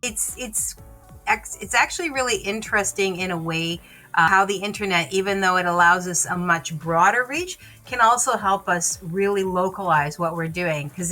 It's actually really interesting in a way, how the internet, even though it allows us a much broader reach, can also help us really localize what we're doing. Because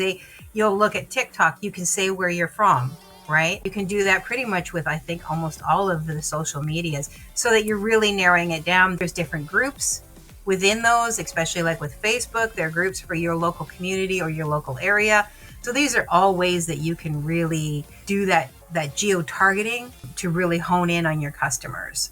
you'll look at TikTok, you can say where you're from, right? You can do that pretty much with, I think, almost all of the social medias, so that you're really narrowing it down. There's different groups within those, especially like with Facebook, there are groups for your local community or your local area. So these are all ways that you can really do that geo-targeting to really hone in on your customers.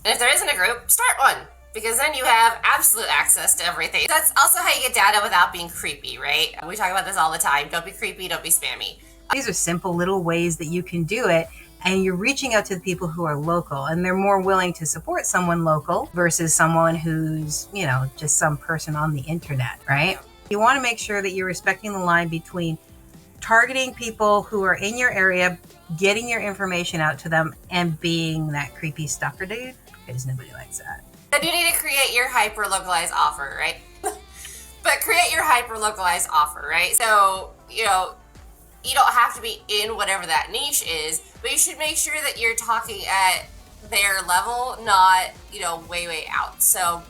And if there isn't a group, start one, because then you have absolute access to everything. That's also how you get data without being creepy, right? We talk about this all the time. Don't be creepy, don't be spammy. These are simple little ways that you can do it, and you're reaching out to the people who are local, and they're more willing to support someone local versus someone who's, just some person on the internet, right? You want to make sure that you're respecting the line between targeting people who are in your area, getting your information out to them, and being that creepy stalker dude, because nobody likes that. Then you need to create your hyper-localized offer, right? But create your hyper-localized offer, right? So, you don't have to be in whatever that niche is, but you should make sure that you're talking at their level, not, way out. So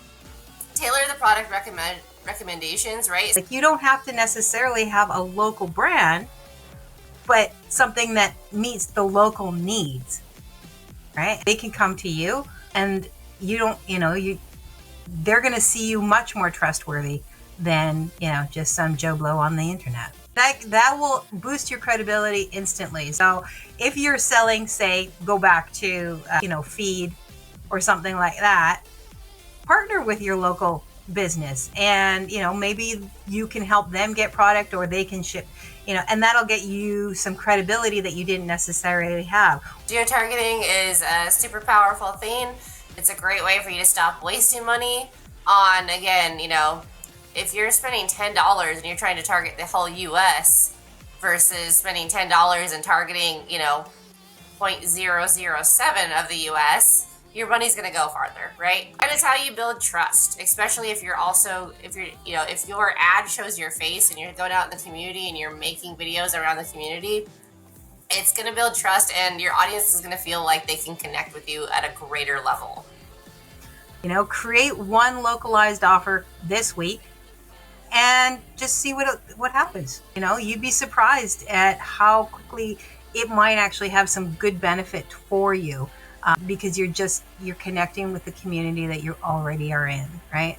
tailor the product recommendations, right? Like, you don't have to necessarily have a local brand, but something that meets the local needs, right? They can come to you, and they're going to see you much more trustworthy than, just some Joe Blow on the internet. That will boost your credibility instantly. So if you're selling, say, go back to, feed or something like that, partner with your local business, and maybe you can help them get product, or they can ship, and that'll get you some credibility that you didn't necessarily have. Geotargeting is a super powerful thing. It's a great way for you to stop wasting money on, again, if you're spending $10 and you're trying to target the whole US versus spending $10 and targeting 0.007 of the US, your money's going to go farther, right? And it's how you build trust, especially if your ad shows your face and you're going out in the community and you're making videos around the community. It's going to build trust, and your audience is going to feel like they can connect with you at a greater level. Create one localized offer this week and just see what happens. You'd be surprised at how quickly it might actually have some good benefit for you, because you're connecting with the community that you already are in, right?